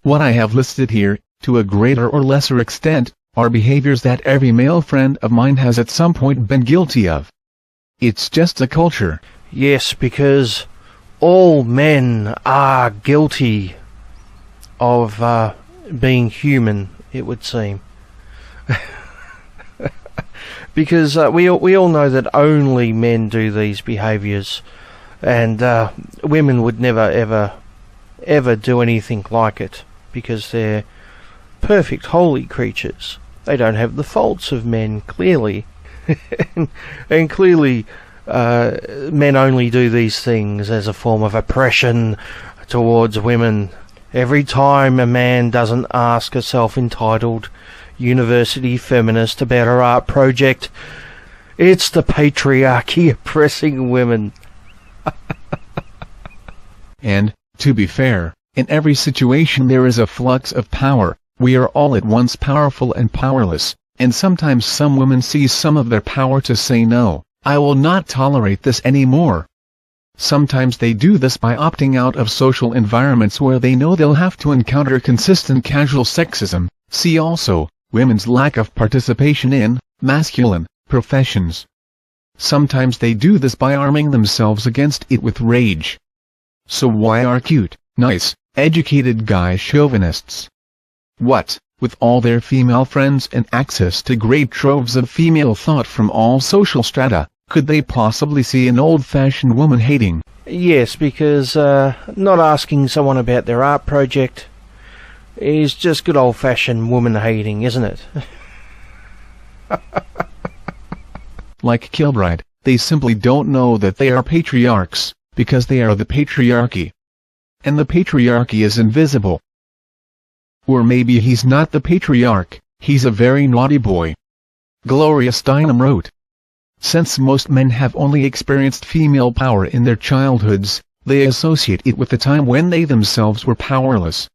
What I have listed here, to a greater or lesser extent, are behaviors that every male friend of mine has at some point been guilty of. It's just a culture. Yes, because all men are guilty of being human, it would seem. Because we all know that only men do these behaviours, and women would never ever do anything like it, because they're perfect holy creatures. They don't have the faults of men, clearly. and clearly men only do these things as a form of oppression towards women. Every time a man doesn't ask a self-entitled university feminist about her art project, it's the patriarchy oppressing women. And, to be fair, in every situation there is a flux of power. We are all at once powerful and powerless, and sometimes some women seize some of their power to say no, I will not tolerate this anymore. Sometimes they do this by opting out of social environments where they know they'll have to encounter consistent casual sexism. See also, women's lack of participation in masculine professions. Sometimes they do this by arming themselves against it with rage. So why are cute, nice, educated guys chauvinists? What, with all their female friends and access to great troves of female thought from all social strata, could they possibly see an old-fashioned woman hating? Yes, because not asking someone about their art project is just good old-fashioned woman hating, isn't it? Like Kilbride, they simply don't know that they are patriarchs, because they are the patriarchy. And the patriarchy is invisible. Or maybe he's not the patriarch, he's a very naughty boy. Gloria Steinem wrote, since most men have only experienced female power in their childhoods, they associate it with the time when they themselves were powerless.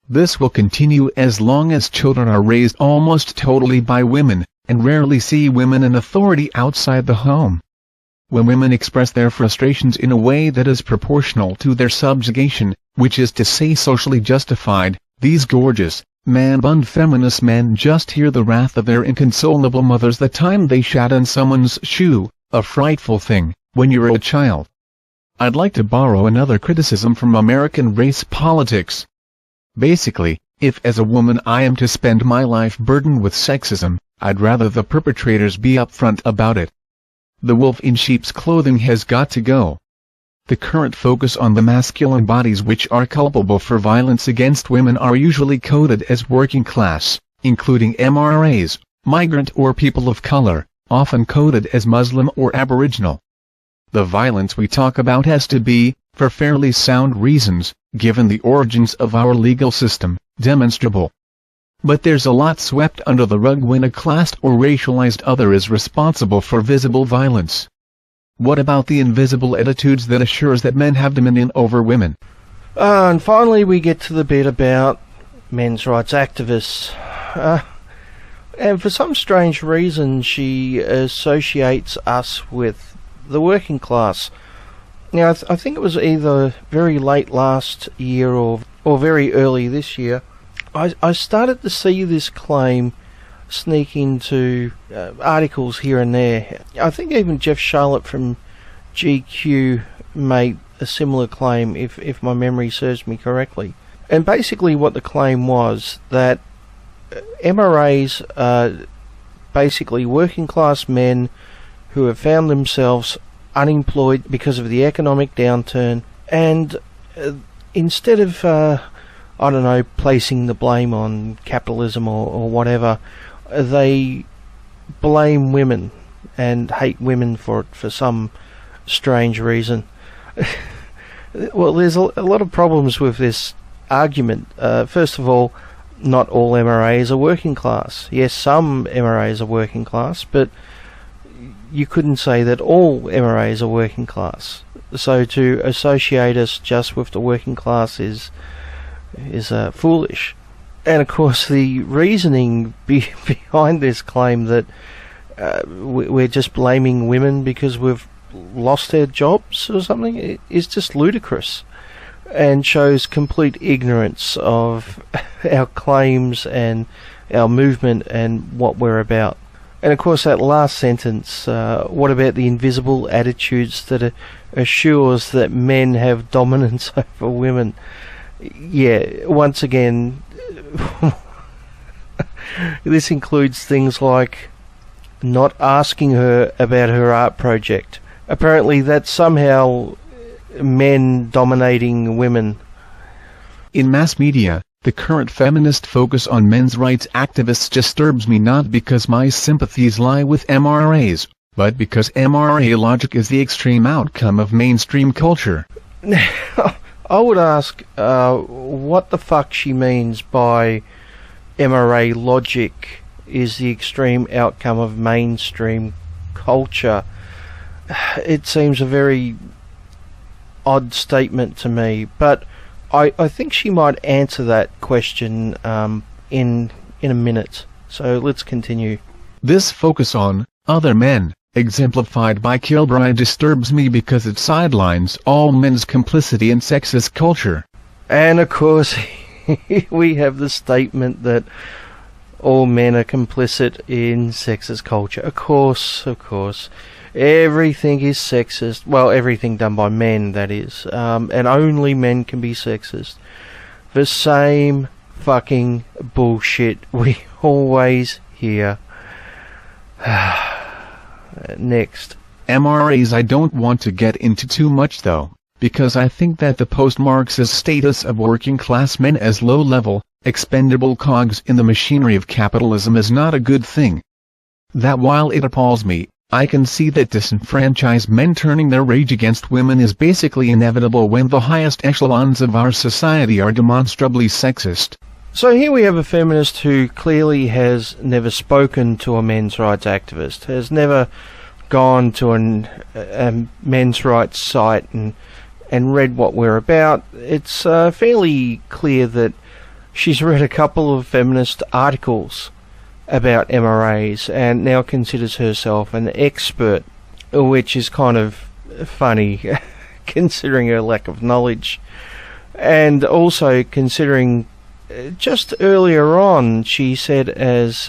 This will continue as long as children are raised almost totally by women, and rarely see women in authority outside the home. When women express their frustrations in a way that is proportional to their subjugation, which is to say socially justified, these gorgeous, man-bun feminist men just hear the wrath of their inconsolable mothers the time they shat in someone's shoe, a frightful thing, when you're a child. I'd like to borrow another criticism from American race politics. Basically, if as a woman I am to spend my life burdened with sexism, I'd rather the perpetrators be upfront about it. The wolf in sheep's clothing has got to go. The current focus on the masculine bodies which are culpable for violence against women are usually coded as working class, including MRAs, migrant or people of color, often coded as Muslim or Aboriginal. The violence we talk about has to be, for fairly sound reasons, given the origins of our legal system, demonstrable. But there's a lot swept under the rug when a classed or racialized other is responsible for visible violence. What about the invisible attitudes that assures that men have dominion over women? And finally we get to the bit about men's rights activists. And for some strange reason she associates us with the working class. Now I think it was either very late last year or very early this year, I started to see this claim sneak into articles here and there. I think even Jeff Charlotte from GQ made a similar claim, if my memory serves me correctly. And basically what the claim was, that MRAs are basically working class men who have found themselves unemployed because of the economic downturn, and instead of I don't know, placing the blame on capitalism or whatever, they blame women and hate women for some strange reason. Well, there's a lot of problems with this argument. First of all, not all MRAs are working class. Yes, some MRAs are working class, but you couldn't say that all MRAs are working class. So to associate us just with the working class is foolish. And of course the reasoning behind this claim that we're just blaming women because we've lost their jobs or something is just ludicrous. and shows complete ignorance of our claims and our movement and what we're about. And of course that last sentence, what about the invisible attitudes that assures that men have dominance over women? Yeah, once again, this includes things like not asking her about her art project. Apparently that's somehow men dominating women. In mass media, the current feminist focus on men's rights activists disturbs me, not because my sympathies lie with MRAs, but because MRA logic is the extreme outcome of mainstream culture. I would ask what the fuck she means by MRA logic is the extreme outcome of mainstream culture. It seems a very odd statement to me, but I think she might answer that question in a minute. So let's continue. This focus on other men, exemplified by Kilbride, disturbs me because it sidelines all men's complicity in sexist culture. And of course, we have the statement that all men are complicit in sexist culture. Of course. Everything is sexist. Well, everything done by men, that is. And only men can be sexist. The same fucking bullshit we always hear. Next. MRAs I don't want to get into too much though, because I think that the post-Marxist status of working class men as low-level, expendable cogs in the machinery of capitalism is not a good thing. That while it appalls me, I can see that disenfranchised men turning their rage against women is basically inevitable when the highest echelons of our society are demonstrably sexist. So here we have a feminist who clearly has never spoken to a men's rights activist, has never gone to a men's rights site and read what we're about. It's fairly clear that she's read a couple of feminist articles about MRAs and now considers herself an expert, which is kind of funny considering her lack of knowledge, and also considering just earlier on she said as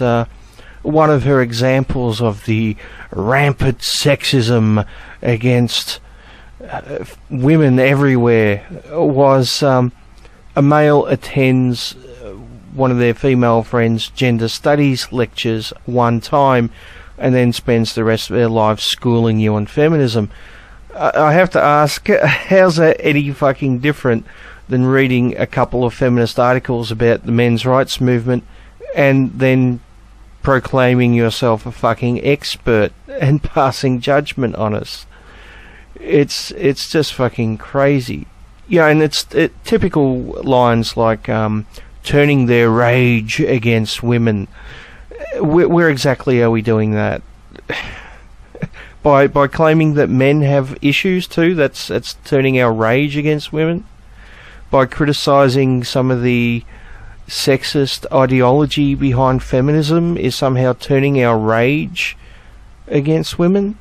one of her examples of the rampant sexism against women everywhere was a male attends one of their female friends' gender studies lectures one time and then spends the rest of their life schooling you on feminism. I have to ask, how's that any fucking different than reading a couple of feminist articles about the men's rights movement and then proclaiming yourself a fucking expert and passing judgment on us? It's just fucking crazy. Yeah, and it's typical lines like turning their rage against women. Where exactly are we doing that? by claiming that men have issues too, that's turning our rage against women? By criticising some of the sexist ideology behind feminism is somehow turning our rage against women?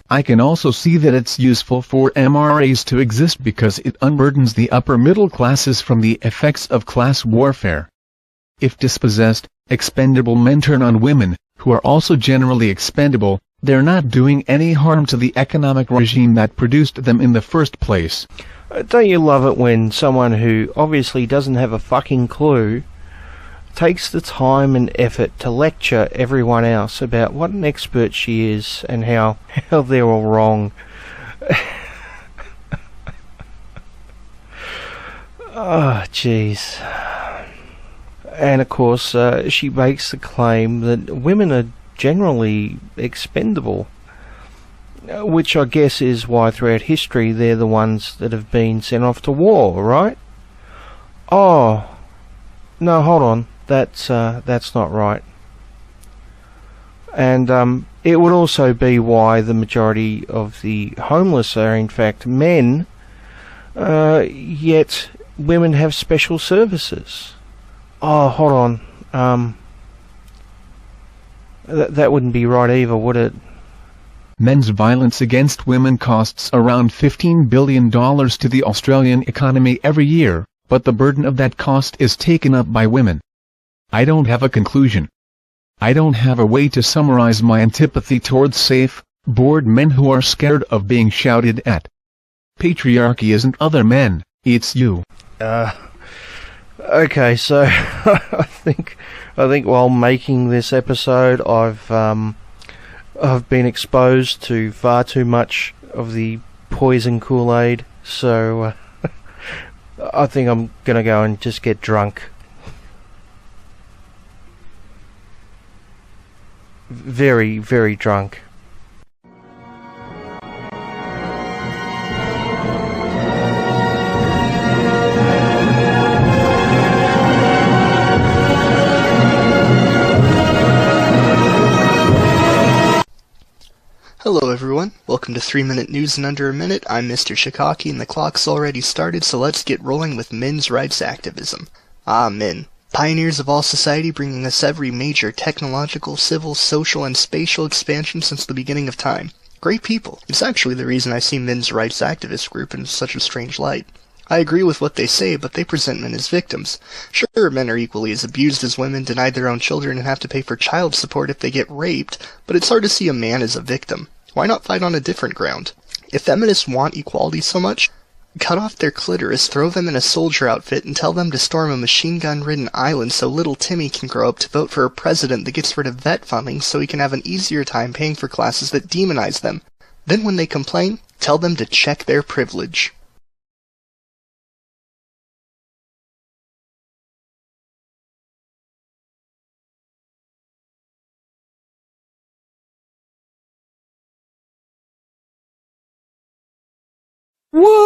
I can also see that it's useful for MRAs to exist because it unburdens the upper middle classes from the effects of class warfare. If dispossessed, expendable men turn on women, who are also generally expendable, they're not doing any harm to the economic regime that produced them in the first place. Don't you love it when someone who obviously doesn't have a fucking clue takes the time and effort to lecture everyone else about what an expert she is and how they're all wrong? Oh, jeez. And of course, she makes the claim that women are generally expendable, which I guess is why throughout history they're the ones that have been sent off to war, right? Oh, no, hold on. That's not right. And it would also be why the majority of the homeless are in fact men, yet women have special services. Oh, hold on. That wouldn't be right either, would it? Men's violence against women costs around $15 billion to the Australian economy every year, but the burden of that cost is taken up by women. I don't have a conclusion. I don't have a way to summarize my antipathy towards safe, bored men who are scared of being shouted at. Patriarchy isn't other men, it's you. Okay, so I think while making this episode, I've been exposed to far too much of the poison Kool-Aid, so I think I'm gonna go and just get drunk. Very, very drunk. Hello everyone, welcome to 3 Minute News in Under a Minute. I'm Mr. Shikaki and the clock's already started, so let's get rolling with men's rights activism. Men. Pioneers of all society, bringing us every major technological, civil, social, and spatial expansion since the beginning of time. Great people. It's actually the reason I see men's rights activist group in such a strange light. I agree with what they say, but they present men as victims. Sure, men are equally as abused as women, denied their own children, and have to pay for child support if they get raped, but it's hard to see a man as a victim. Why not fight on a different ground? If feminists want equality so much, cut off their clitoris, throw them in a soldier outfit, and tell them to storm a machine-gun-ridden island so little Timmy can grow up to vote for a president that gets rid of vet funding so he can have an easier time paying for classes that demonize them. Then when they complain, tell them to check their privilege. Woo!